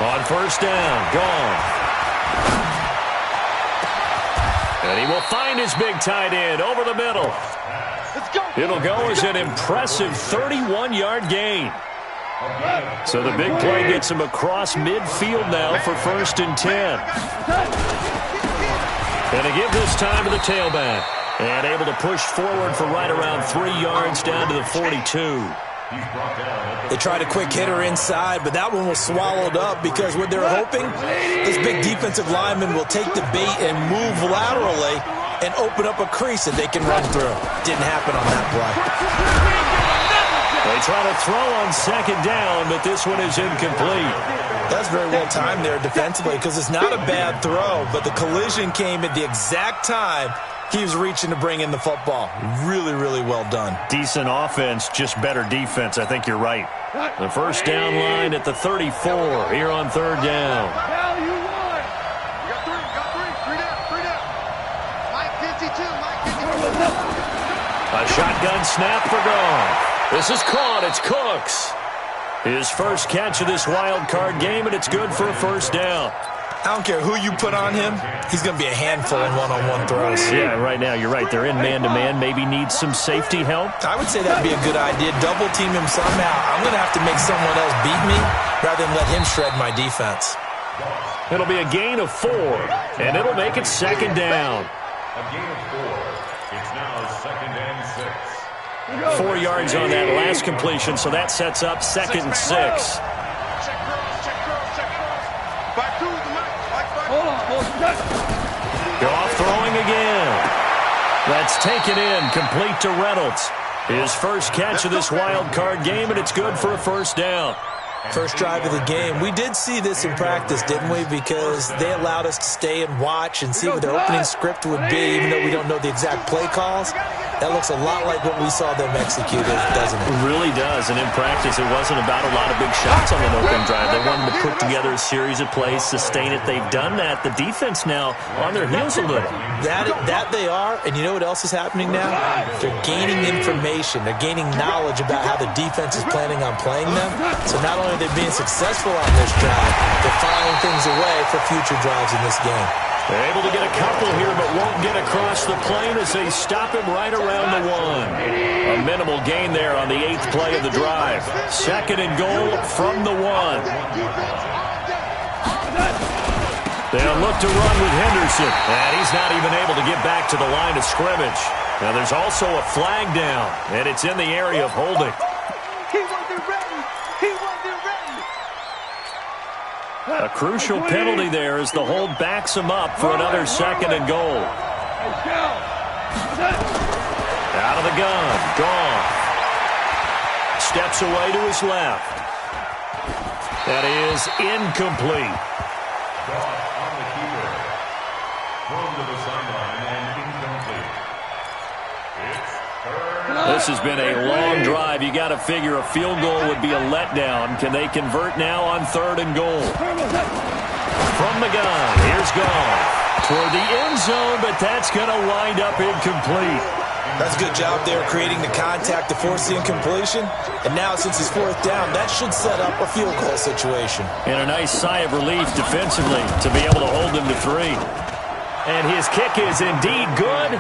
On first down, gone. And he will find his big tight end over the middle. It'll go as an impressive 31-yard gain. So the big play gets him across midfield now for 1st and 10. And to give this time to the tailback. And able to push forward for right around 3 yards down to the 42. They tried a quick hitter inside, but that one was swallowed up because what they're hoping, this big defensive lineman will take the bait and move laterally and open up a crease that they can run through. Didn't happen on that play. They try to throw on 2nd down, but this one is incomplete. That's very well timed there defensively because it's not a bad throw, but the collision came at the exact time he was reaching to bring in the football. Really, really well done. Decent offense, just better defense. I think you're right. The first down line at the 34 here on 3rd down. A shotgun snap for Goff. This is caught. It's Cooks. His first catch of this wild card game, and it's good for a 1st down. I don't care who you put on him. He's going to be a handful in one-on-one throws. Yeah, right now, you're right. They're in man-to-man. Maybe needs some safety help. I would say that would be a good idea. Double team him somehow. I'm going to have to make someone else beat me rather than let him shred my defense. It'll be a gain of 4, and it'll make it 2nd down. A gain of 4. It's now 2nd and 6. 4 yards on that last completion, so that sets up 2nd and 6. Goff throwing again. That's taken in, complete to Reynolds. His first catch of this wild card game, and it's good for a 1st down. First drive of the game. We did see this in practice, didn't we? Because they allowed us to stay and watch and see what their opening script would be, even though we don't know the exact play calls. That looks a lot like what we saw them execute, doesn't it? It really does. And in practice, it wasn't about a lot of big shots on an opening drive. They wanted to put together a series of plays, sustain it. They've done that. The defense now on their heels a little. That they are. And you know what else is happening now? They're gaining information. They're gaining knowledge about how the defense is planning on playing them. So not only are they being successful on this drive, they're filing things away for future drives in this game. They're able to get a couple here, but won't get across the plane as they stop him right around the 1. A minimal gain there on the 8th play of the drive. 2nd and goal from the 1. They'll look to run with Henderson, and he's not even able to get back to the line of scrimmage. Now there's also a flag down, and it's in the area of holding. A crucial penalty there as the hold backs him up for another 2nd and goal. Out of the gun, Goff. Steps away to his left. That is incomplete. Goff on the keeper. Thrown to the sideline and incomplete. It's 3rd. This has been a long drive. You got to figure a field goal would be a letdown. Can they convert now on 3rd and goal? From the gun, here's Goff. Toward the end zone, but that's going to wind up incomplete. That's a good job there creating the contact to force the incompletion. And now since it's 4th down, that should set up a field goal situation. And a nice sigh of relief defensively to be able to hold them to 3. And his kick is indeed good.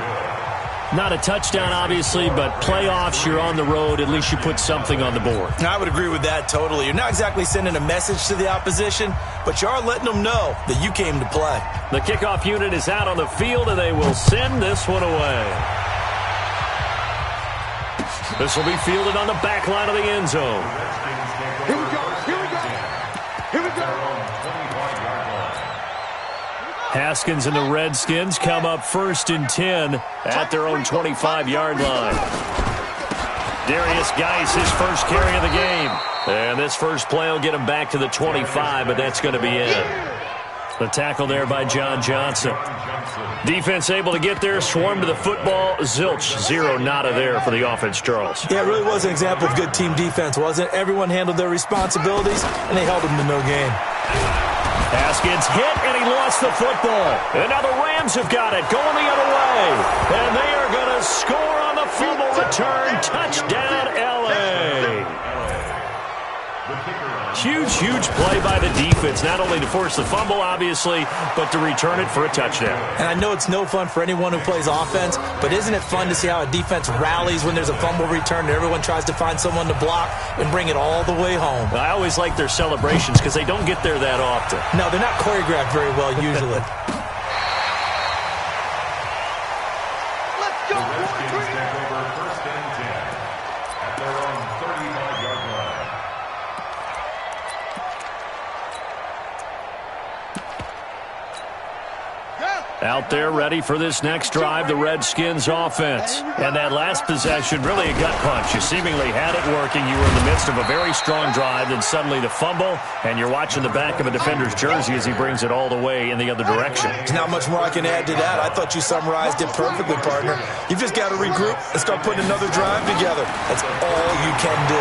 Not a touchdown, obviously, but playoffs, you're on the road. At least you put something on the board. I would agree with that totally. You're not exactly sending a message to the opposition, but you are letting them know that you came to play. The kickoff unit is out on the field, and they will send this one away. This will be fielded on the back line of the end zone. Here we go. Here we go. Haskins and the Redskins come up 1st and 10 at their own 25-yard line. Darius Geis, his first carry of the game. And this first play will get him back to the 25, but that's going to be it. The tackle there by John Johnson. Defense able to get there, swarm to the football. Zilch, 0 nada there for the offense, Charles. Yeah, it really was an example of good team defense, wasn't it? Everyone handled their responsibilities, and they held them to no gain. Haskins hit, and he lost the football. And now the Rams have got it, going the other way. And they are going to score on the fumble return. Touchdown, Huge, huge play by the defense, not only to force the fumble, obviously, but to return it for a touchdown. And I know it's no fun for anyone who plays offense, but isn't it fun to see how a defense rallies when there's a fumble return and everyone tries to find someone to block and bring it all the way home? I always like their celebrations because they don't get there that often. No, they're not choreographed very well usually. The Redskins take over 1st and 10 at their own 35-yard line. Out there ready for this next drive, the Redskins offense. And that last possession, really a gut punch. You seemingly had it working. You were in the midst of a very strong drive, then suddenly the fumble, and you're watching the back of a defender's jersey as he brings it all the way in the other direction. There's not much more I can add to that. I thought you summarized it perfectly, partner. You've just got to regroup and start putting another drive together. That's all you can do.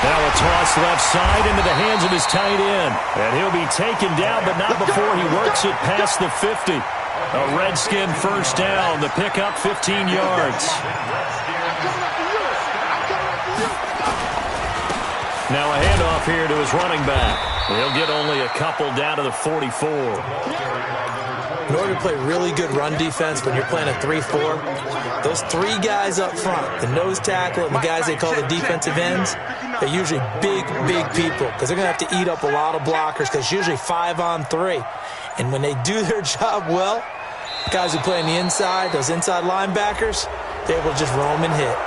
Now a toss left side into the hands of his tight end. And he'll be taken down, but not before he works it past the 50. A Redskin first down. The pickup 15 yards. Now a handoff here to his running back. He'll get only a couple down to the 44. In order to play really good run defense when you're playing a 3-4, those three guys up front, the nose tackle and the guys they call the defensive ends, they're usually big, big people because they're going to have to eat up a lot of blockers because it's usually 5-on-3. And when they do their job well, guys who play on the inside, those inside linebackers, they're able to just roam and hit.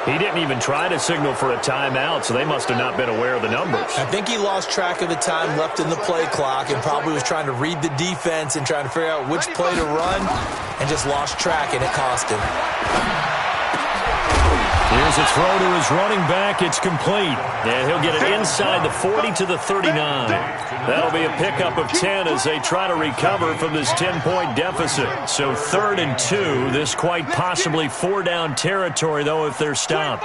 He didn't even try to signal for a timeout, so they must have not been aware of the numbers. I think he lost track of the time left in the play clock and probably was trying to read the defense and trying to figure out which play to run and just lost track, and it cost him. Here's a throw to his running back. It's complete. And he'll get it inside the 40 to the 39. That'll be a pickup of 10 as they try to recover from this 10-point deficit. So 3rd and 2. This quite possibly 4-down territory, though, if they're stopped.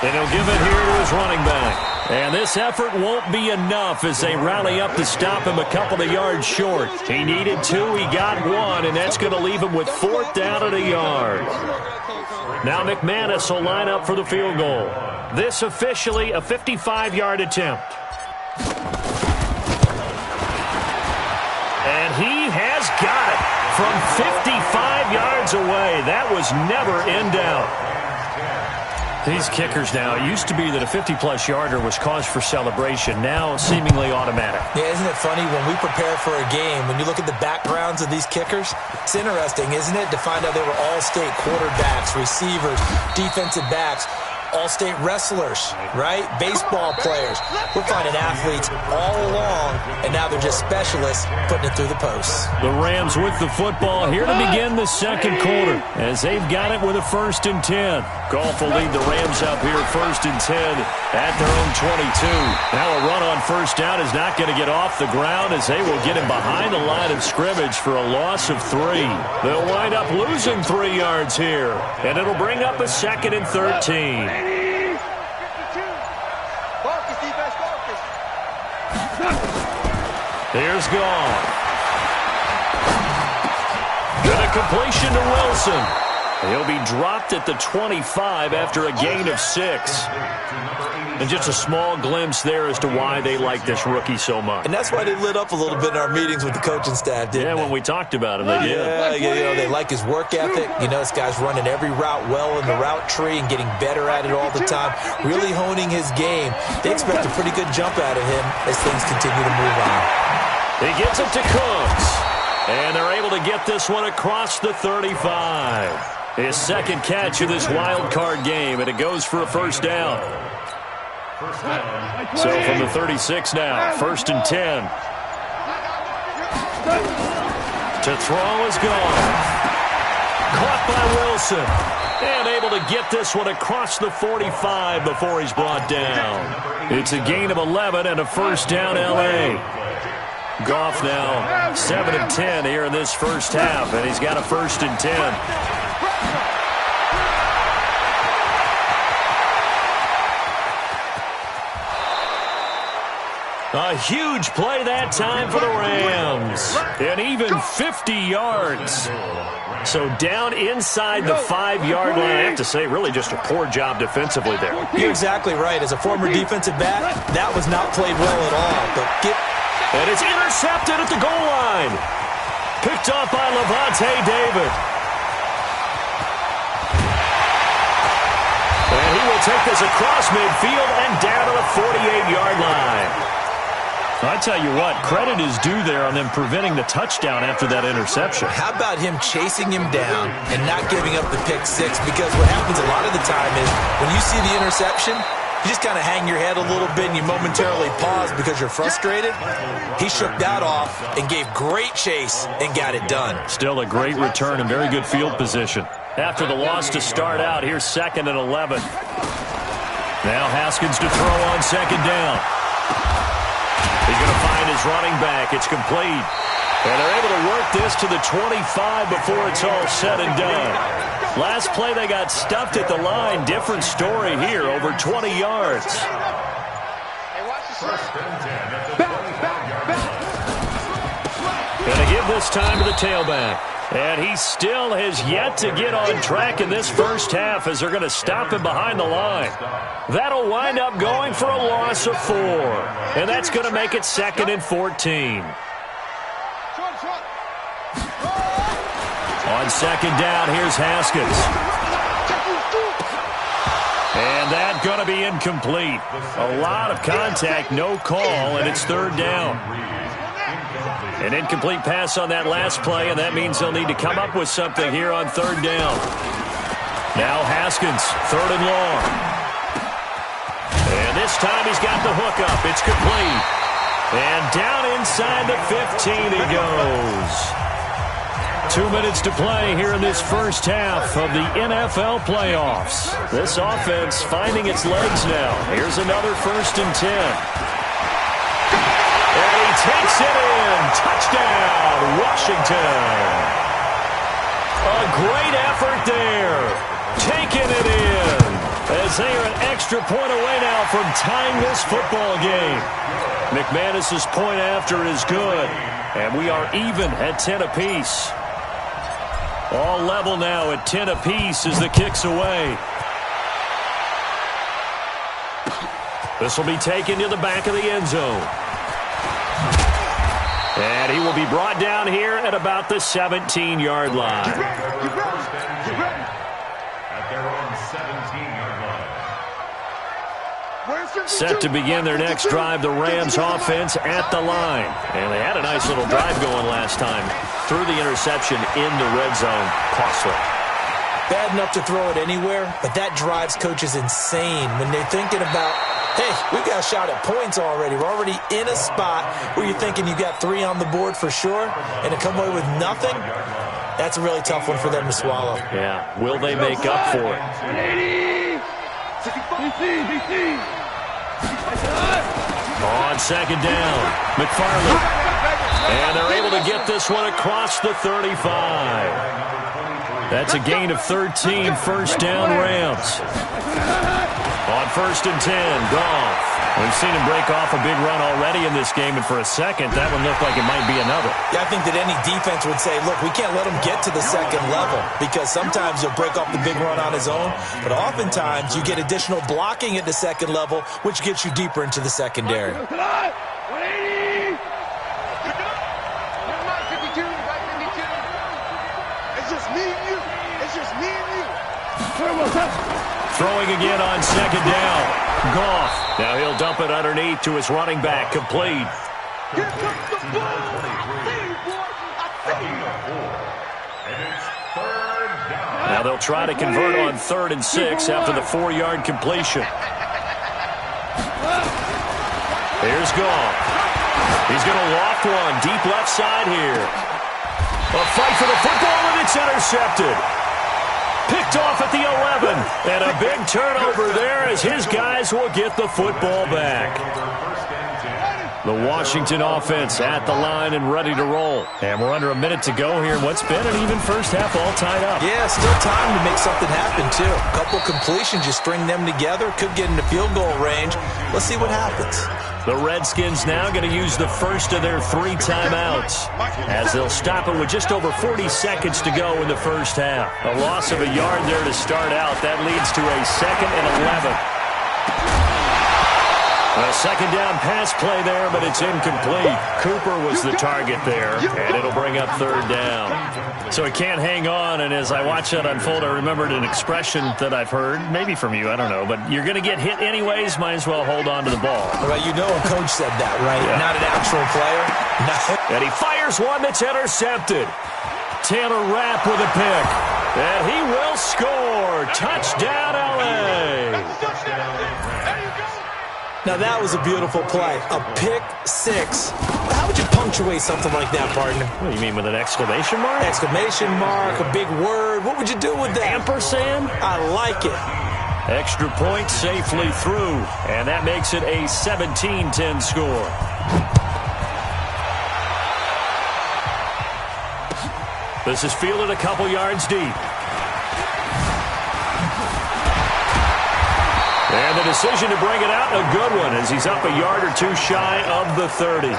And he'll give it here to his running back. And this effort won't be enough as they rally up to stop him a couple of yards short. He needed 2, he got 1, and that's going to leave him with 4th down at a yard. Now McManus will line up for the field goal. This officially a 55-yard attempt. And he has got it from 55 yards away. That was never in doubt. These kickers now, it used to be that a 50-plus yarder was cause for celebration. Now, seemingly automatic. Yeah, isn't it funny when we prepare for a game, when you look at the backgrounds of these kickers, it's interesting, isn't it, to find out they were all-state quarterbacks, receivers, defensive backs, all-state wrestlers, right? Baseball players. We're finding athletes all along, and now they're just specialists putting it through the posts. The Rams with the football here to begin the second quarter as they've got it with a 1st and 10. Goff will lead the Rams up here 1st and 10 at their own 22. Now a run on 1st down is not going to get off the ground as they will get him behind the line of scrimmage for a loss of 3. They'll wind up losing 3 yards here, and it'll bring up a 2nd and 13. Here's Goff. And a completion to Wilson. He'll be dropped at the 25 after a gain of 6. And just a small glimpse there as to why they like this rookie so much. And that's why they lit up a little bit in our meetings with the coaching staff, didn't they? Yeah, when we talked about him, they did. Yeah, you know, they like his work ethic. You know, this guy's running every route well in the route tree and getting better at it all the time, really honing his game. They expect a pretty good jump out of him as things continue to move on. He gets it to Cooks. And they're able to get this one across the 35. His 2nd catch of this wild card game, and it goes for a 1st down. So from the 36 now, 1st and 10. To throw is gone. Caught by Wilson. And able to get this one across the 45 before he's brought down. It's a gain of 11 and a 1st down L.A. Goff now 7 of 10 here in this first half, and he's got a 1st and 10. A huge play that time for the Rams. And even 50 yards. So down inside the 5-yard line. I have to say, really just a poor job defensively there. You're exactly right. As a former defensive back, that was not played well at all. And it's intercepted at the goal line. Picked off by Levante David. And he will take this across midfield and down to the 48-yard line. I tell you what, credit is due there on them preventing the touchdown after that interception. How about him chasing him down and not giving up the pick six? Because what happens a lot of the time is when you see the interception, you just kind of hang your head a little bit and you momentarily pause because you're frustrated. He shook that off and gave great chase and got it done. Still a great return and very good field position. After the loss to start out, here's 2nd and 11. Now Haskins to throw on 2nd down. He's going to find his running back. It's complete. And they're able to work this to the 25 before it's all said and done. Last play, they got stuffed at the line. Different story here, over 20 yards. Going to give this time to the tailback. And he still has yet to get on track in this first half as they're going to stop him behind the line. That'll wind up going for a loss of 4. And that's going to make it 2nd and 14. On 2nd down, here's Haskins. And that's going to be incomplete. A lot of contact, no call, and it's 3rd down. An incomplete pass on that last play, and that means they'll need to come up with something here on 3rd down. Now Haskins, 3rd and long. And this time he's got the hook up. It's complete. And down inside the 15 he goes. 2 minutes to play here in this first half of the NFL playoffs. This offense finding its legs now. Here's another 1st and 10. And he takes it in. Touchdown, Washington. A great effort there. Taking it in. As they are an extra point away now from tying this football game. McManus's point after is good. And we are even at 10 apiece. All level now at 10 apiece as the kick's away. This will be taken to the back of the end zone. And he will be brought down here at about the 17-yard line. At their own 17-yard line. Set to begin their next drive, the Rams offense at the line. And they had a nice little drive going last time. Threw the interception in the red zone. Costly. Bad enough to throw it anywhere, but that drives coaches insane when they're thinking about, hey, we've got a shot at points already. We're already in a spot where you're thinking you got 3 on the board for sure, and to come away with nothing, that's a really tough one for them to swallow. Yeah, will they make up for it? On 2nd down, McFarland. And they're able to get this one across the 35. That's a gain of 13, 1st down Rams. On 1st and 10, Goff. We've seen him break off a big run already in this game, and for a second, that one looked like it might be another. Yeah, I think that any defense would say, look, we can't let him get to the 2nd level because sometimes he'll break off the big run on his own, but oftentimes you get additional blocking at the 2nd level, which gets you deeper into the secondary. Throwing again on 2nd down. Goff. Now he'll dump it underneath to his running back. Complete. Now they'll try to convert on 3rd and 6 after the 4-yard completion. Here's Goff. He's going to loft one deep left side here. A fight for the football, and it's intercepted. Picked off at the 11, and a big turnover there as his guys will get the football back. The Washington offense at the line and ready to roll. And we're under a minute to go here in what's been an even first half all tied up. Yeah, still time to make something happen, too. A couple completions, you string them together, could get into field goal range. Let's see what happens. The Redskins now going to use the first of their 3 timeouts, as they'll stop it with just over 40 seconds to go in the first half. A loss of a yard there to start out. That leads to a 2nd and 11. A second down pass play there, but it's incomplete. Cooper was the target there, and it'll bring up 3rd down. So he can't hang on, and as I watch that unfold, I remembered an expression that I've heard, maybe from you, I don't know, but you're going to get hit anyways, might as well hold on to the ball. Well, you know a coach said that, right? Yeah. Not an actual player. No. And he fires one that's intercepted. Taylor Rapp with a pick, and he will score. Touchdown, L.A. Now, that was a beautiful play. A pick 6. How would you punctuate something like that, partner? What do you mean, with an exclamation mark? Exclamation mark, a big word. What would you do with that? Ampersand? I like it. Extra point safely through, and that makes it a 17-10 score. This is fielded a couple yards deep. And the decision to bring it out, a good one, as he's up a yard or 2 shy of the 30.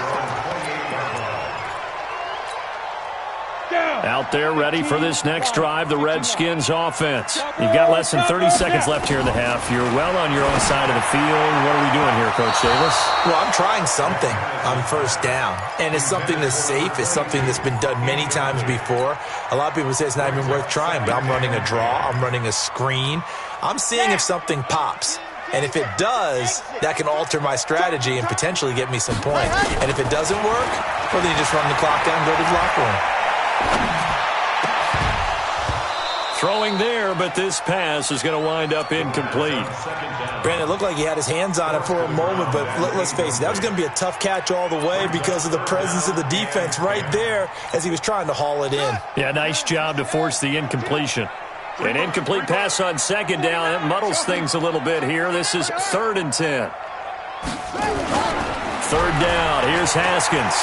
Out there ready for this next drive, the Redskins offense. You've got less than 30 seconds left here in the half. You're well on your own side of the field. What are we doing here, Coach Davis? Well, I'm trying something on 1st down, and it's something that's safe. It's something that's been done many times before. A lot of people say it's not even worth trying, but I'm running a draw. I'm running a screen. I'm seeing if something pops. And if it does, that can alter my strategy and potentially get me some points. And if it doesn't work, well, then you just run the clock down and go to the locker room. Throwing there, but this pass is going to wind up incomplete. Brandon, it looked like he had his hands on it for a moment, but let's face it, that was going to be a tough catch all the way because of the presence of the defense right there as he was trying to haul it in. Yeah, nice job to force the incompletion. An incomplete pass on 2nd down. It muddles things a little bit here. This is 3rd and 10. 3rd down. Here's Haskins.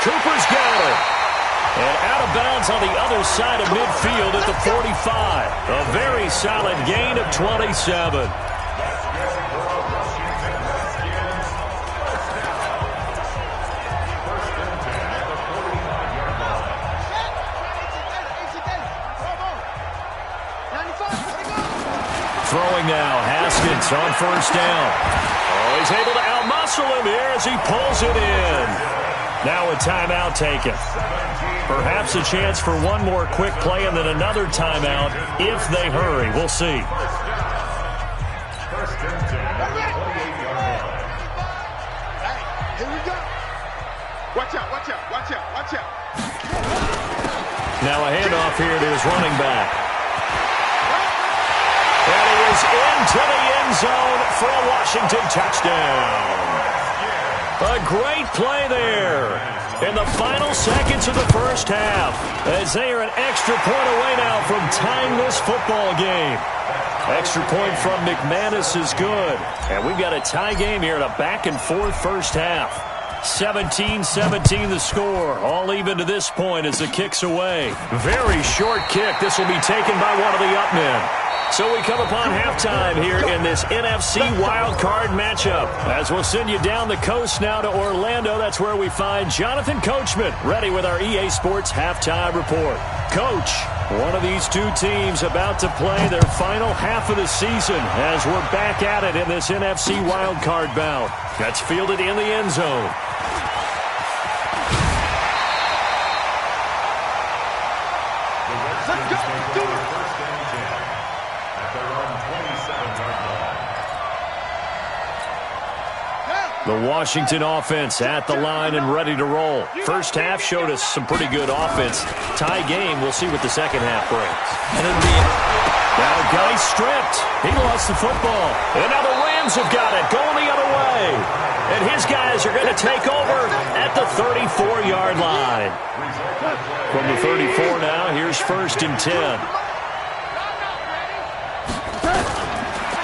Cooper's got it. And out of bounds on the other side of midfield at the 45. A very solid gain of 27. Throwing now, Haskins on 1st down. Oh, he's able to outmuscle him here as he pulls it in. Now a timeout taken. Perhaps a chance for one more quick play and then another timeout if they hurry. We'll see. Here we go. Watch out, watch out, watch out, watch out. Now a handoff here to his running back. And he is into the end zone for a Washington touchdown. A great play there in the final seconds of the first half, as they are an extra point away now from tying this football game. Extra point from McManus is good. And we've got a tie game here in a back-and-forth first half. 17-17 the score. All even to this point as the kick's away. Very short kick. This will be taken by one of the up men. So we come upon halftime here in this NFC wildcard matchup. As we'll send you down the coast now to Orlando. That's where we find Jonathan Coachman ready with our EA Sports halftime report. Coach, one of these two teams about to play their final half of the season as we're back at it in this NFC wildcard bout. That's fielded in the end zone. The Washington offense at the line and ready to roll. First half showed us some pretty good offense. Tie game, we'll see what the second half brings. And it'll be now Geis stripped. He lost the football. And now the Rams have got it, going the other way. And his guys are going to take over at the 34-yard line. From the 34 now, here's 1st and 10.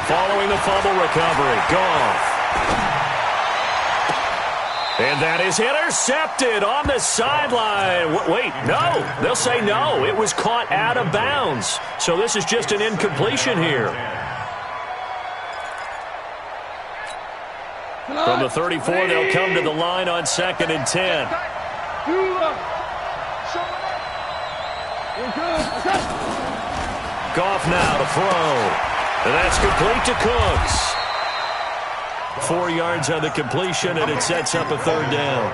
Following the fumble recovery, Goff. And that is intercepted on the sideline. Wait, no. They'll say no. It was caught out of bounds. So this is just an incompletion here. From the 34, they'll come to the line on 2nd and 10. Goff now to throw. And that's complete to Cooks. 4 yards on the completion, and it sets up a 3rd down.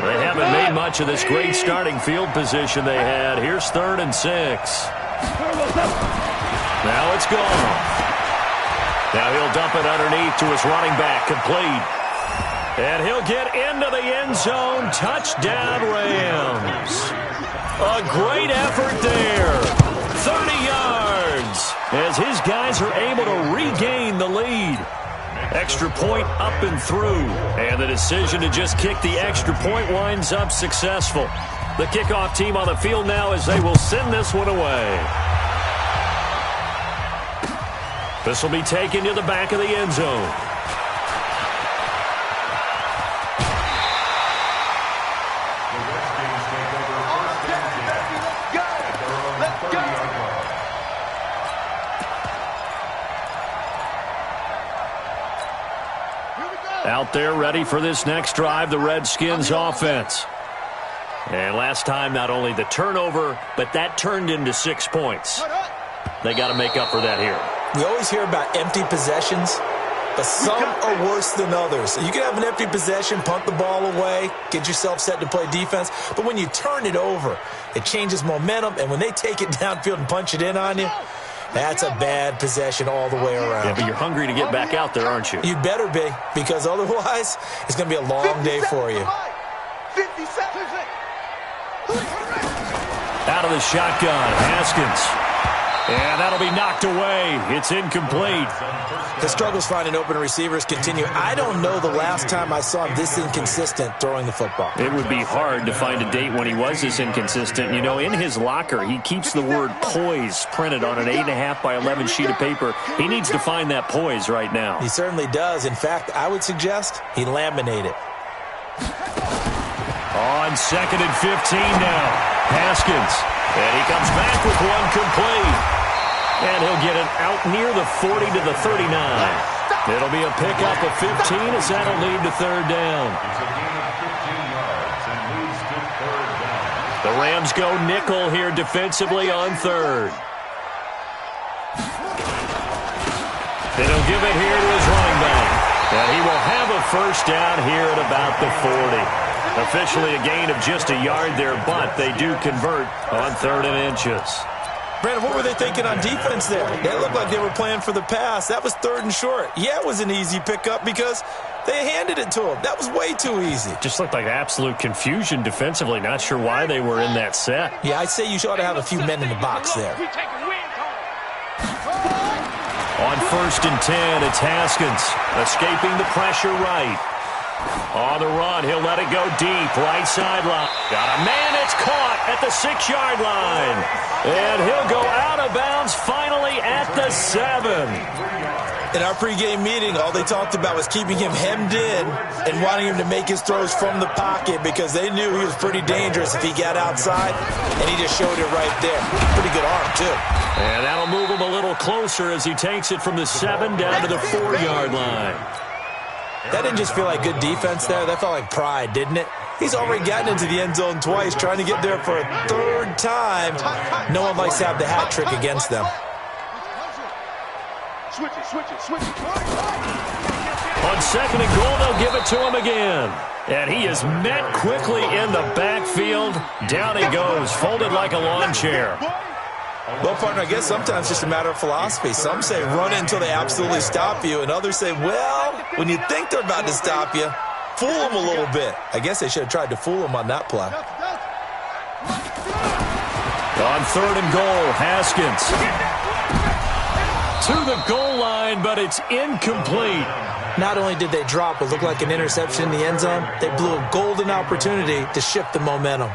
They haven't made much of this great starting field position they had. Here's 3rd and 6. Now it's gone. Now he'll dump it underneath to his running back, complete. And he'll get into the end zone. Touchdown, Rams. A great effort there. 30 yards as his guys are able to regain the lead. Extra point up and through. And the decision to just kick the extra point winds up successful. The kickoff team on the field now as they will send this one away. This will be taken to the back of the end zone. Out there ready for this next drive, the Redskins offense. And last time, not only the turnover, but that turned into 6 points. They got to make up for that here. We always hear about empty possessions, but some are worse than others. You can have an empty possession, punt the ball away, get yourself set to play defense, but when you turn it over, it changes momentum, and when they take it downfield and punch it in on you, that's a bad possession all the way around. Yeah, but you're hungry to get back out there, aren't you? You'd better be, because otherwise it's going to be a long day for you. 50 seconds. Out of the shotgun, Haskins. And that'll be knocked away. It's incomplete. The struggles finding open receivers continue. I don't know the last time I saw him this inconsistent throwing the football. It would be hard to find a date when he was this inconsistent. You know, in his locker, he keeps the word poise printed on an 8.5 by 11 sheet of paper. He needs to find that poise right now. He certainly does. In fact, I would suggest he laminate it. On 2nd and 15 now, Haskins. And he comes back with one complete. And he'll get it out near the 40 to the 39. It'll be a pickup of 15 as that'll lead to 3rd down. It's a gain of 15 yards and leads to 3rd down. The Rams go nickel here defensively on 3rd. And he'll give it here to his running back. And he will have a 1st down here at about the 40. Officially a gain of just a yard there, but they do convert on 3rd and inches. Brandon, what were they thinking on defense there? They looked like they were playing for the pass. That was 3rd and short. Yeah, it was an easy pickup because they handed it to him. That was way too easy. Just looked like absolute confusion defensively. Not sure why they were in that set. Yeah, I'd say you ought to have a few men in the box there. On 1st and 10, it's Haskins escaping the pressure right. On the run, he'll let it go deep, right sideline. Got a man, it's caught at the 6-yard line. And he'll go out of bounds finally at the 7. In our pregame meeting, all they talked about was keeping him hemmed in and wanting him to make his throws from the pocket because they knew he was pretty dangerous if he got outside, and he just showed it right there. Pretty good arm, too. And that'll move him a little closer as he takes it from the 7 down to the 4-yard line. That didn't just feel like good defense there. That felt like pride, didn't it? He's already gotten into the end zone twice, trying to get there for a 3rd time. No one likes to have the hat trick against them. Switch it. On 2nd and goal, they'll give it to him again. And he is met quickly in the backfield. Down he goes, folded like a lawn chair. Well, partner, I guess sometimes it's just a matter of philosophy. Some say run until they absolutely stop you, and others say, well, when you think they're about to stop you, fool them a little bit. I guess they should have tried to fool him on that play. On 3rd and goal, Haskins to the goal line, but it's incomplete. Not only did they drop what looked like an interception in the end zone, they blew a golden opportunity to shift the momentum.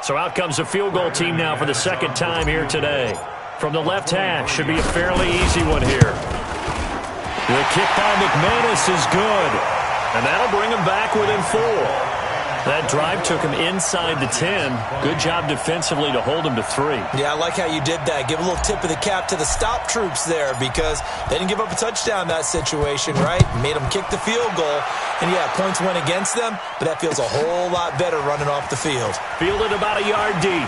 So out comes the field goal team now for the 2nd time here today. From the left hash, should be a fairly easy one here. The kick by McManus is good. And that'll bring him back within 4. That drive took him inside the 10. Good job defensively to hold him to 3. Yeah, I like how you did that. Give a little tip of the cap to the stop troops there because they didn't give up a touchdown in that situation, right? Made them kick the field goal. And, yeah, points went against them, but that feels a whole lot better running off the field. Fielded about a yard deep.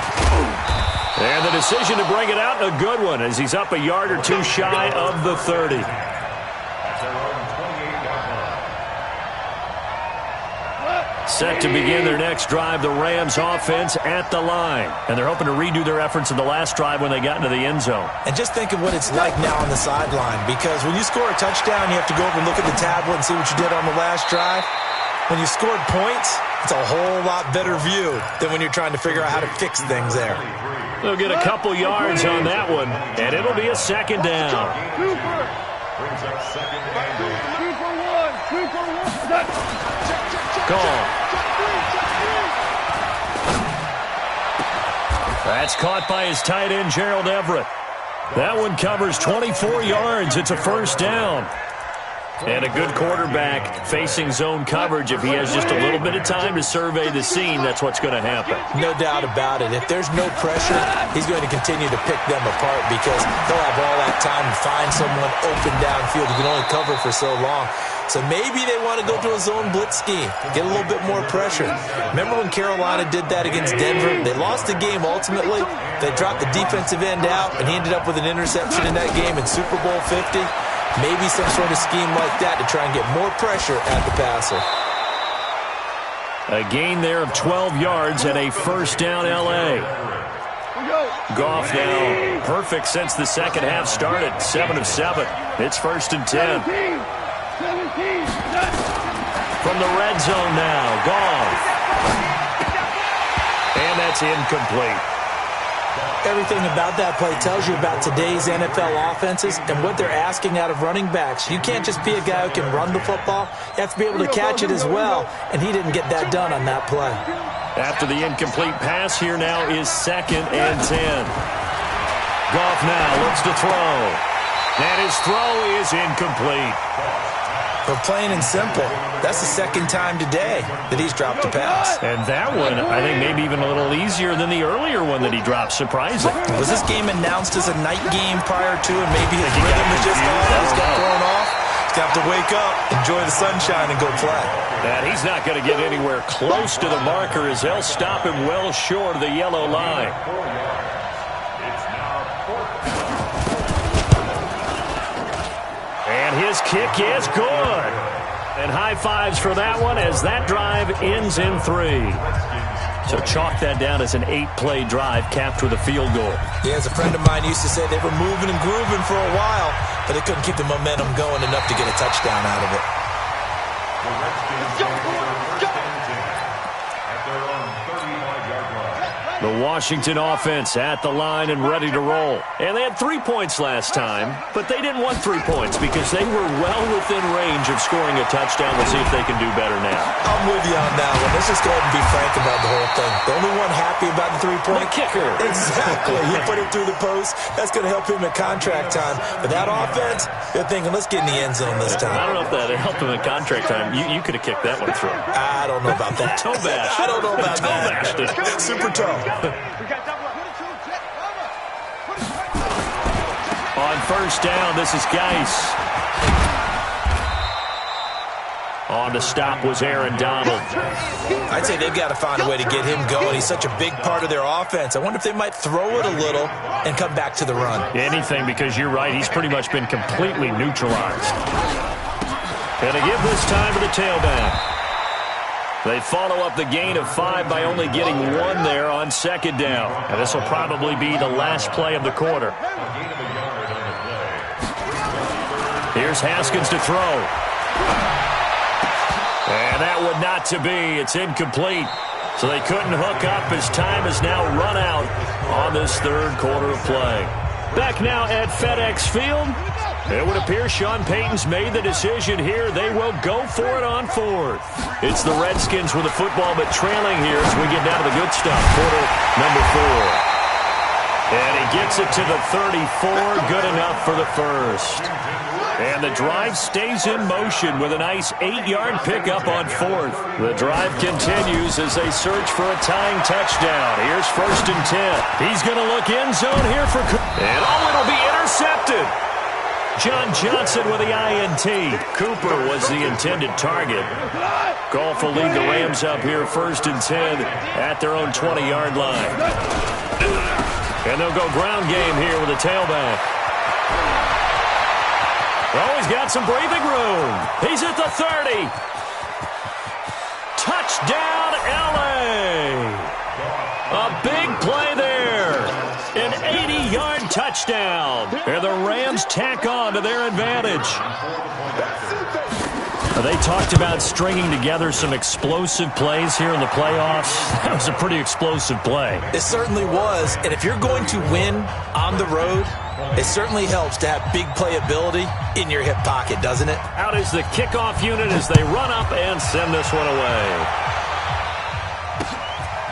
And the decision to bring it out, a good one, as he's up a yard or two shy of the 30. Set to begin their next drive, the Rams offense at the line. And they're hoping to redo their efforts in the last drive when they got into the end zone. And just think of what it's like now on the sideline, because when you score a touchdown, you have to go over and look at the tablet and see what you did on the last drive. When you scored points, it's a whole lot better view than when you're trying to figure out how to fix things there. They'll get a couple yards on that one, and it'll be a second down. Call. That's caught by his tight end, Gerald Everett. That one covers 24 yards. It's a first down. And a good quarterback facing zone coverage. If he has just a little bit of time to survey the scene, that's what's going to happen. No doubt about it. If there's no pressure, he's going to continue to pick them apart because he'll have all that time to find someone open downfield. He can only cover for so long. So maybe they want to go to a zone blitz scheme, get a little bit more pressure. Remember when Carolina did that against Denver? They lost the game ultimately. They dropped the defensive end out, and he ended up with an interception in that game in Super Bowl 50. Maybe some sort of scheme like that to try and get more pressure at the passer. A gain there of 12 yards and a first down L.A. Goff now perfect since the second half started. 7 of 7. It's first and 10. From the red zone now, Goff. And that's incomplete. Everything about that play tells you about today's NFL offenses and what they're asking out of running backs. You can't just be a guy who can run the football. You have to be able to catch it as well, and he didn't get that done on that play. After the incomplete pass, here now is second and 10. Goff now looks to throw. And his throw is incomplete. But plain and simple, that's the second time today that he's dropped a pass. And that one, I think, maybe even a little easier than the earlier one that he dropped. Surprising. Was this game announced as a night game prior to, and maybe his rhythm was just off? He's got thrown off. He's got to wake up, enjoy the sunshine, and go play. And he's not going to get anywhere close to the marker as they'll stop him well short of the yellow line. And his kick is good. And high fives for that one as that drive ends in 3. So chalk that down as an 8-play drive capped with a field goal. Yeah, as a friend of mine used to say, they were moving and grooving for a while, but they couldn't keep the momentum going enough to get a touchdown out of it. The Washington offense at the line and ready to roll. And they had 3 points last time, but they didn't want 3 points because they were well within range of scoring a touchdown. Let's see if they can do better now. I'm with you on that one. Let's just go ahead and be frank about the whole thing. The only one happy about the 3-point kicker. Exactly. He put it through the post. That's going to help him at contract time. But that offense, they're thinking, let's get in the end zone this time. I don't know if that helped him at contract time. You could have kicked that one through. I don't know about that. Toe bash. I don't know about toe that. Bashed it. Super toe. On first down, this is Geis. On the stop was Aaron Donald. I'd say they've got to find a way to get him going. He's such a big part of their offense. I wonder if they might throw it a little and come back to the run. Anything, because you're right. He's pretty much been completely neutralized. And they give this time to the tailback. They follow up the gain of 5 by only getting 1 there on second down. And this will probably be the last play of the quarter. Here's Haskins to throw. And that would not to be. It's incomplete. So they couldn't hook up as time has now run out on this third quarter of play. Back now at FedEx Field. It would appear Sean Payton's made the decision here. They will go for it on 4th. It's the Redskins with the football, but trailing here as we get down to the good stuff. Quarter number 4. And he gets it to the 34, good enough for the first. And the drive stays in motion with a nice 8-yard pickup on fourth. The drive continues as they search for a tying touchdown. Here's 1st and 10. He's going to look end zone here for... And it'll be intercepted. John Johnson with the INT. Cooper was the intended target. Goff will lead the Rams up here 1st and 10 at their own 20-yard line. And they'll go ground game here with a tailback. Oh, he's got some breathing room. He's at the 30. Touchdown, L.A. A big play there. An 80-yard touchdown. And the Rams tack on to their advantage. They talked about stringing together some explosive plays here in the playoffs. That was a pretty explosive play. It certainly was. And if you're going to win on the road, it certainly helps to have big playability in your hip pocket, doesn't it? Out is the kickoff unit as they run up and send this one away.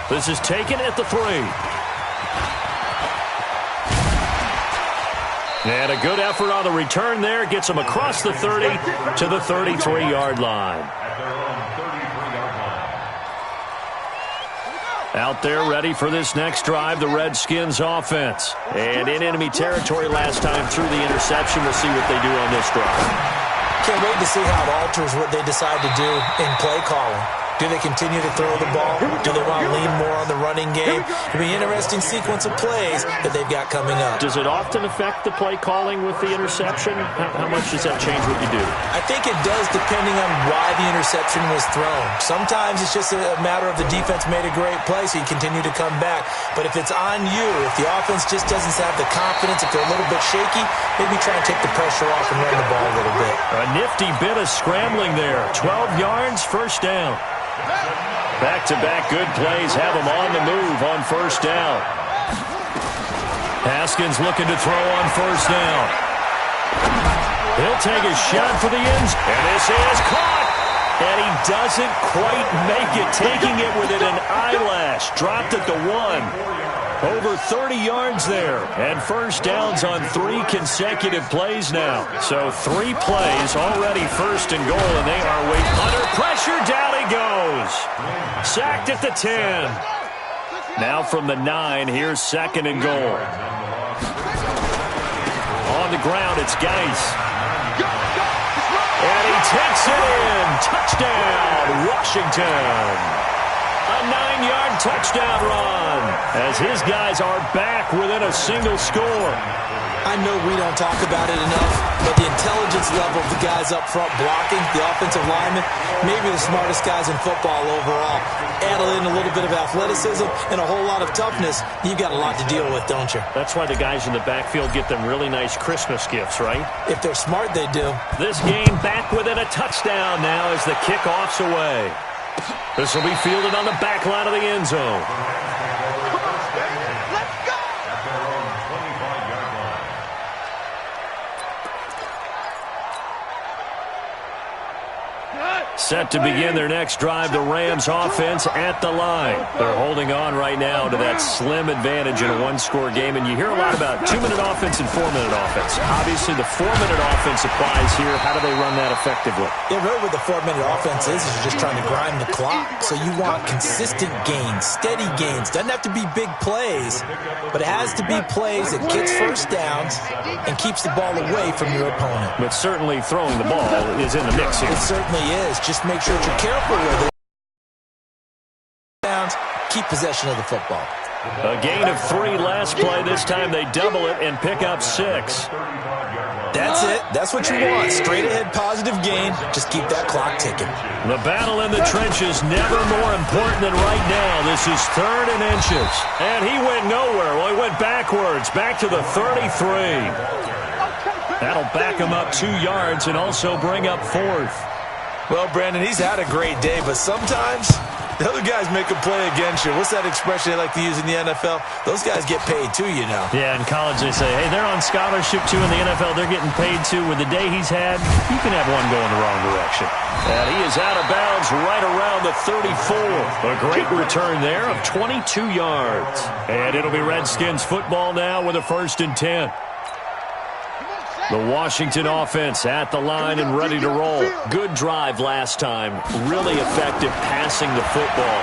This is taken at the 3. And a good effort on the return there. Gets them across the 30 to the 33-yard line. Out there ready for this next drive, the Redskins offense. And in enemy territory last time through the interception. We'll see what they do on this drive. Can't wait to see how it alters what they decide to do in play calling. Do they continue to throw the ball? Do they want to lean more on the running game? It'll be an interesting sequence of plays that they've got coming up. Does it often affect the play calling with the interception? How much does that change what you do? I think it does depending on why the interception was thrown. Sometimes it's just a matter of the defense made a great play, so you continue to come back. But if it's on you, if the offense just doesn't have the confidence, if they're a little bit shaky, maybe try and take the pressure off and run the ball a little bit. A nifty bit of scrambling there. 12 yards, first down. Back-to-back good plays have them on the move on first down. Haskins looking to throw on first down. He'll take a shot for the ends, and this is caught. And he doesn't quite make it, taking it within an eyelash. Dropped at the 1. Over 30 yards there. And first downs on 3 consecutive plays now. So 3 plays already first and goal, and they are waiting. Under pressure, down he goes. Sacked at the 10. Now from the 9, here's 2nd and goal. On the ground, it's Geis. And he takes it in. Touchdown, Washington. A 9-yard touchdown run as his guys are back within a single score. I know we don't talk about it enough, but the intelligence level of the guys up front blocking, the offensive linemen, maybe the smartest guys in football overall. Add in a little bit of athleticism and a whole lot of toughness, you've got a lot to deal with, don't you? That's why the guys in the backfield get them really nice Christmas gifts, right? If they're smart, they do. This game back within a touchdown now as the kickoff's away. This will be fielded on the back line of the end zone. Set to begin their next drive, the Rams offense at the line. They're holding on right now to that slim advantage in a one-score game, and you hear a lot about 2-minute offense and 4-minute offense. Obviously, the 4-minute offense applies here. How do they run that effectively? Yeah, really what the 4-minute offense is you're just trying to grind the clock. So you want consistent gains, steady gains. Doesn't have to be big plays, but it has to be plays that gets first downs and keeps the ball away from your opponent. But certainly throwing the ball is in the mix here. It certainly is. Just make sure that you're careful with it. Keep possession of the football. A gain of 3 last play. This time they double it and pick up 6. That's it. That's what you want. Straight ahead positive gain. Just keep that clock ticking. The battle in the trenches never more important than right now. This is 3rd and inches. And he went nowhere. Well, he went backwards. Back to the 33. That'll back him up 2 yards and also bring up 4th. Well, Brandon, he's had a great day, but sometimes The other guys make a play against you. What's that expression they like to use in the NFL? Those guys get paid too, you know. Yeah, in college they say, hey, they're on scholarship too. In the NFL, they're getting paid too. With the day he's had, you can have one go in the wrong direction. And he is out of bounds right around the 34. A great return there of 22 yards. And it'll be Redskins football now with a 1st and 10. The Washington offense at the line and ready to roll. Good drive last time. Really effective passing the football.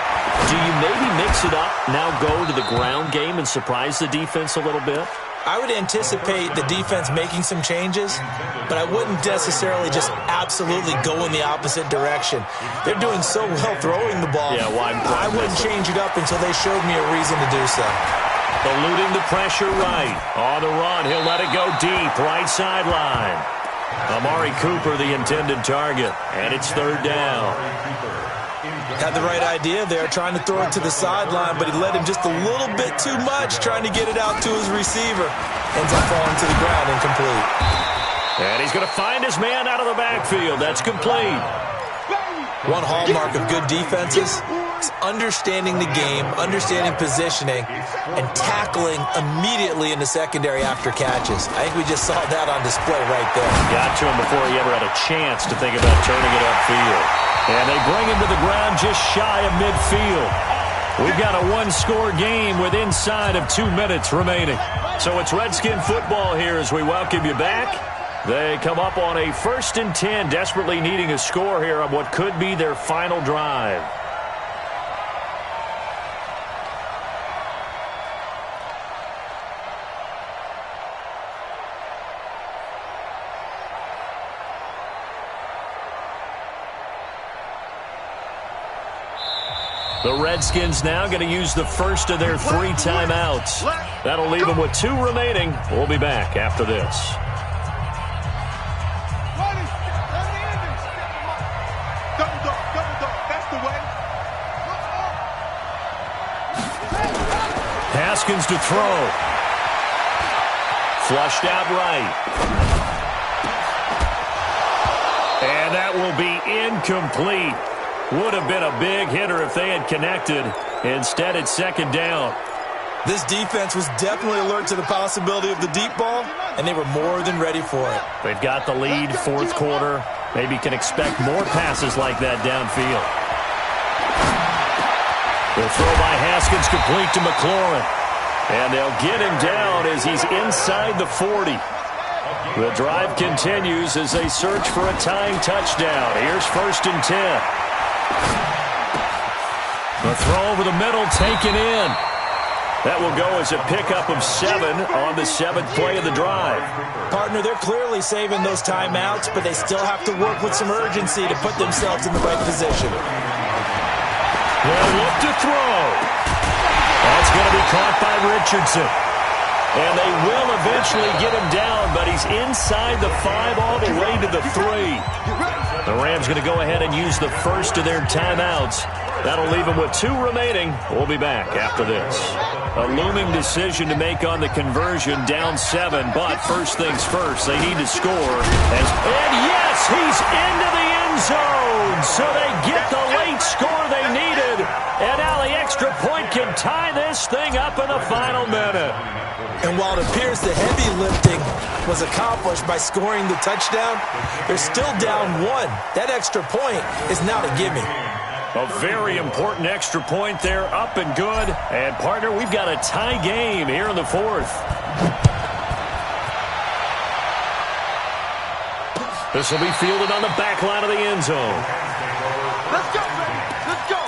Do you maybe mix it up, now go to the ground game and surprise the defense a little bit? I would anticipate the defense making some changes, but I wouldn't necessarily just absolutely go in the opposite direction. They're doing so well throwing the ball. Yeah, I wouldn't change it up until they showed me a reason to do so. Eluding the pressure right. On the run, he'll let it go deep, right sideline. Amari Cooper, the intended target, and it's 3rd down. Had the right idea there, trying to throw it to the sideline, but he led him just a little bit too much, trying to get it out to his receiver. Ends up falling to the ground, incomplete. And he's going to find his man out of the backfield. That's complete. One hallmark of good defenses is understanding the game, understanding positioning, and tackling immediately in the secondary after catches. I think we just saw that on display right there. Got to him before he ever had a chance to think about turning it upfield. And they bring him to the ground just shy of midfield. We've got a one-score game with inside of 2 minutes remaining. So it's Redskin football here as we welcome you back. They come up on a 1st and 10, desperately needing a score here on what could be their final drive. The Redskins now going to use the first of their 3 timeouts. That'll leave them with 2 remaining. We'll be back after this. Haskins to throw. Flushed out right. And that will be incomplete. Would have been a big hitter if they had connected. Instead, it's 2nd down. This defense was definitely alert to the possibility of the deep ball, and they were more than ready for it. They've got the lead, 4th quarter. Maybe can expect more passes like that downfield. The throw by Haskins complete to McLaurin. And they'll get him down as he's inside the 40. The drive continues as they search for a tying touchdown. Here's 1st and 10. The throw over the middle taken in. That will go as a pickup of 7 on the 7th play of the drive. Partner, they're clearly saving those timeouts, but they still have to work with some urgency to put themselves in the right position. They'll look to throw. That's going to be caught by Richardson. And they will eventually get him down, but he's inside the 5 all the way to the 3. The Rams going to go ahead and use the first of their timeouts. That'll leave them with 2 remaining. We'll be back after this. A looming decision to make on the conversion, down 7, but first things first, they need to score. And yes, he's into the end zone, so they get the late score they needed. And now the extra point can tie this thing up in the final minute. And while it appears the heavy lifting was accomplished by scoring the touchdown, they're still down 1. That extra point is not a gimme. A very important extra point there, up and good. And, partner, we've got a tie game here in the 4th. This will be fielded on the back line of the end zone. Let's go, baby. Let's go.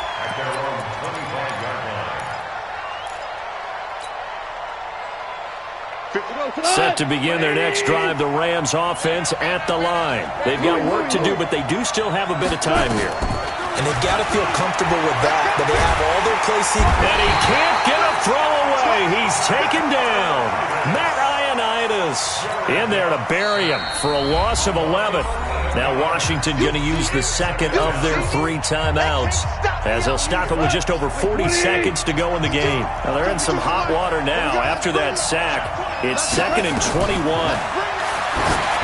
Set to begin their next drive, the Rams offense at the line. They've got work to do, but they do still have a bit of time here. And they've got to feel comfortable with that, but they have all their play sequence. And he can't get a throw away. He's taken down. Matt Ioannidis in there to bury him for a loss of 11. Now Washington going to use the second of their 3 timeouts as they'll stop it with just over 40 seconds to go in the game. Now they're in some hot water now after that sack. It's 2nd and 21.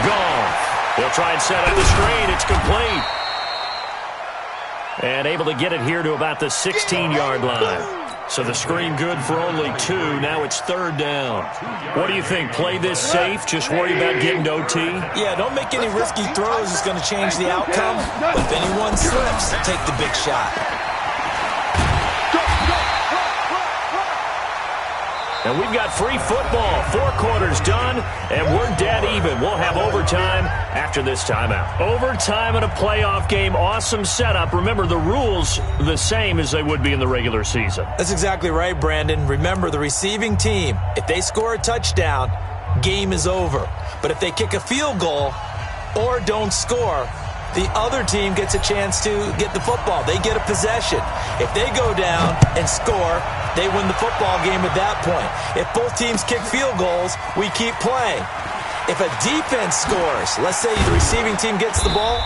Gone. They'll try and set up the screen. It's complete. And able to get it here to about the 16-yard line. So the screen good for only 2. Now it's 3rd down. What do you think? Play this safe? Just worry about getting to OT? Yeah, don't make any risky throws. It's going to change the outcome. But if anyone slips, take the big shot. And we've got free football. 4 quarters done, and we're dead even. We'll have overtime after this timeout. Overtime in a playoff game. Awesome setup. Remember, the rules the same as they would be in the regular season. That's exactly right, Brandon. Remember, the receiving team, if they score a touchdown, game is over. But if they kick a field goal or don't score, the other team gets a chance to get the football. They get a possession. If they go down and score, they win the football game at that point. If both teams kick field goals, we keep playing. If a defense scores, let's say the receiving team gets the ball,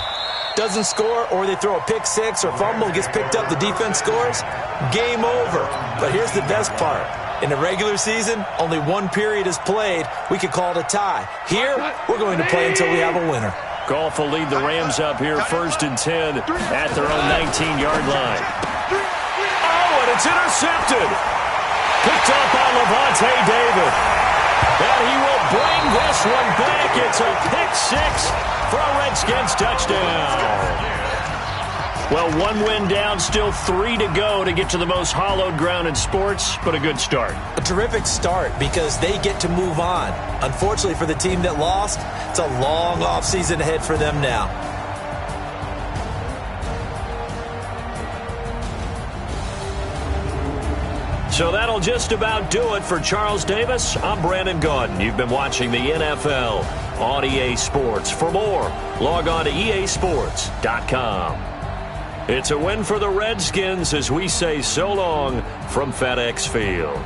doesn't score, or they throw a pick six or fumble, gets picked up, the defense scores, game over. But here's the best part. In the regular season, only 1 period is played. We could call it a tie. Here, we're going to play until we have a winner. Goff will lead the Rams up here 1st and 10 at their own 19-yard line. Oh, and it's intercepted. Picked up by Levante David. And he will bring this one back. It's a pick 6 for a Redskins touchdown. Well, 1 win down, still 3 to go to get to the most hallowed ground in sports, but a good start. A terrific start because they get to move on. Unfortunately for the team that lost, it's a long offseason ahead for them now. So that'll just about do it for Charles Davis. I'm Brandon Gaudin. You've been watching the NFL on EA Sports. For more, log on to easports.com. It's a win for the Redskins as we say so long from FedEx Field.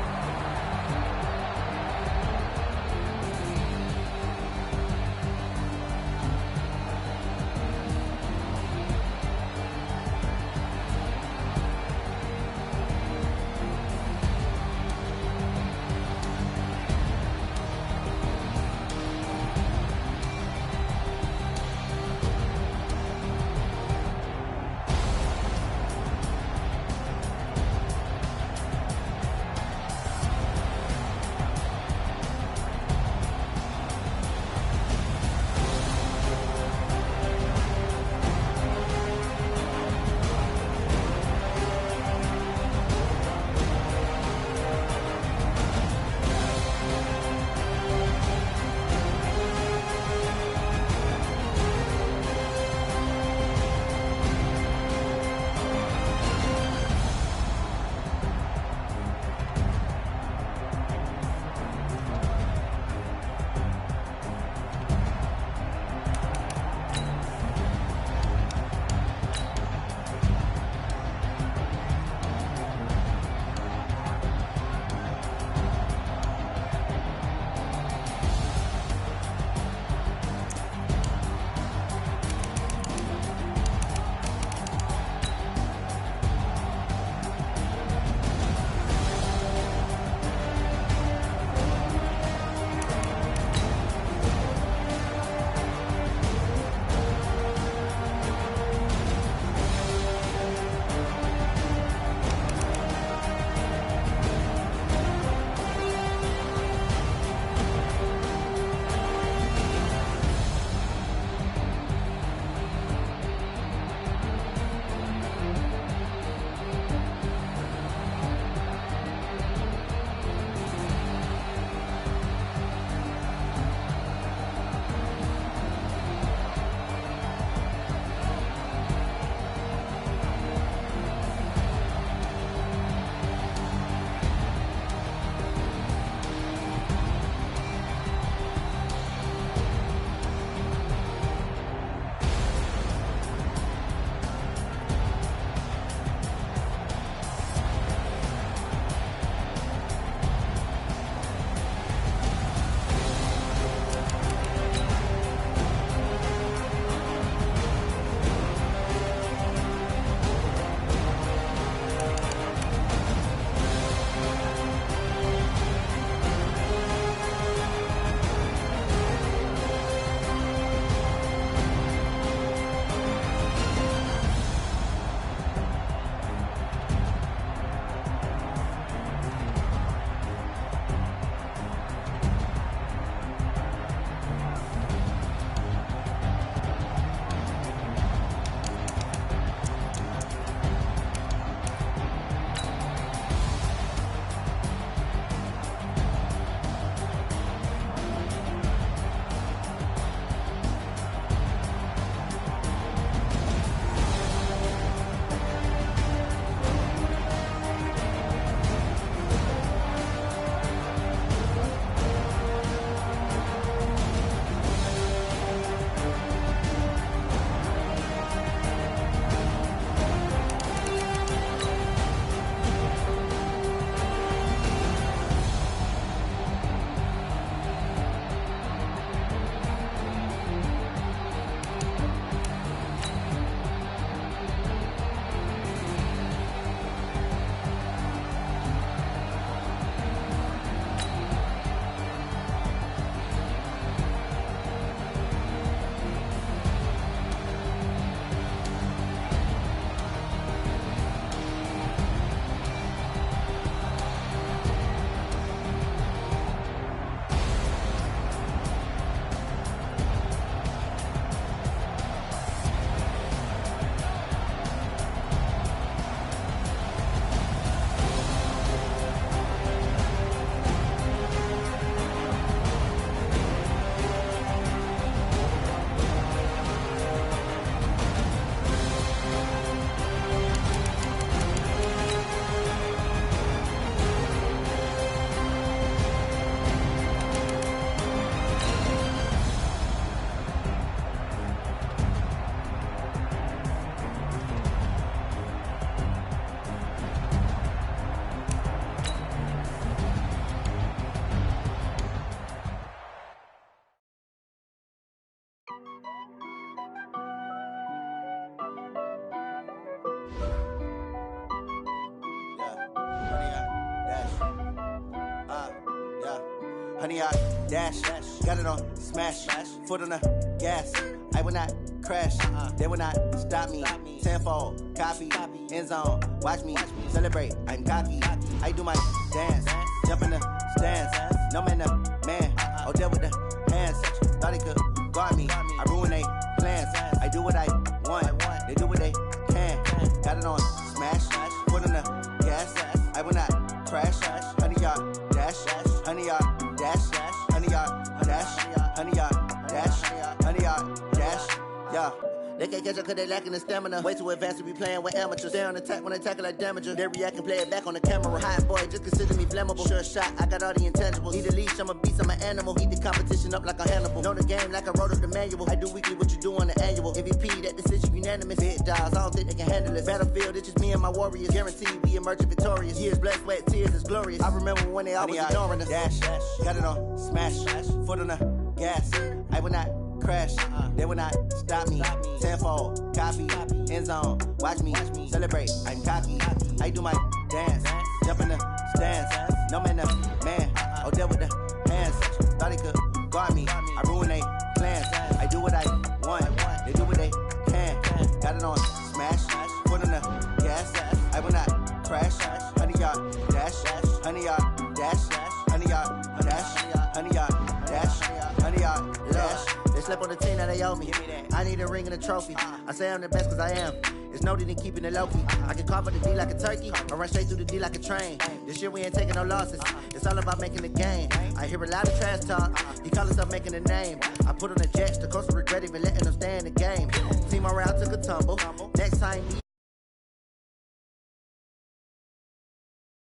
100 yard dash. Got it on smash. Foot on the gas. I will not crash. They will not stop me. Tenfold, copy, end zone. Watch me celebrate. I'm cocky. I do my dance. Jump in the stands. No man, the man. Oh, there with the hands. Thought he could guard me. I ruin they plans. I do what I want. They do what they can. Got it on smash. Foot on the gas. I will not crash. 100 yard dash. 100 yard dash. 100 yard dash. 100 yard dash. 100 yard dash. Yeah. They can't catch up cause they lacking the stamina. Way too advanced to be playing with amateurs. Stay on attack when they tackle like damager. They react and play it back on the camera. Hot boy, just consider me flammable. Sure shot, I got all the intangibles. Need a leash, I'm a beast, I'm an animal. Eat the competition up like a Hannibal. Know the game like I wrote up the manual. I do weekly what you do on the annual. MVP, that decision unanimous. Big dogs, I don't think they can handle it. Battlefield, it's just me and my warriors. Guaranteed we emerge victorious. Years, blood, sweat, tears, it's glorious. I remember when they always ignoring us. Dash, got it on smash. Foot on the gas. I will not crash. They will not stop me. Tenfold, copy, end zone. Watch me celebrate. I'm cocky. I do my dance. Jump in the stands. No man, the man. Oh, there with the hands. Thought he could guard me. I ruin they plans. I do what I want. They do what they can. Got it on smash. Foot on the gas. I will not crash. 100 yard dash. 100 yard dash. 100 yard dash. 100 yard dash. 100 yard dash. They slept on the team that they owe me. I need a ring and a trophy. I say I'm the best cause I am. It's no need in keeping it low key. I can carve up the D like a turkey, or run straight through the D like a train. This year we ain't taking no losses. It's all about making the game. I hear a lot of trash talk. He call himself making a name. I put on the jets, the coach will regret even letting them stay in the game. Team morale took a tumble. Next time me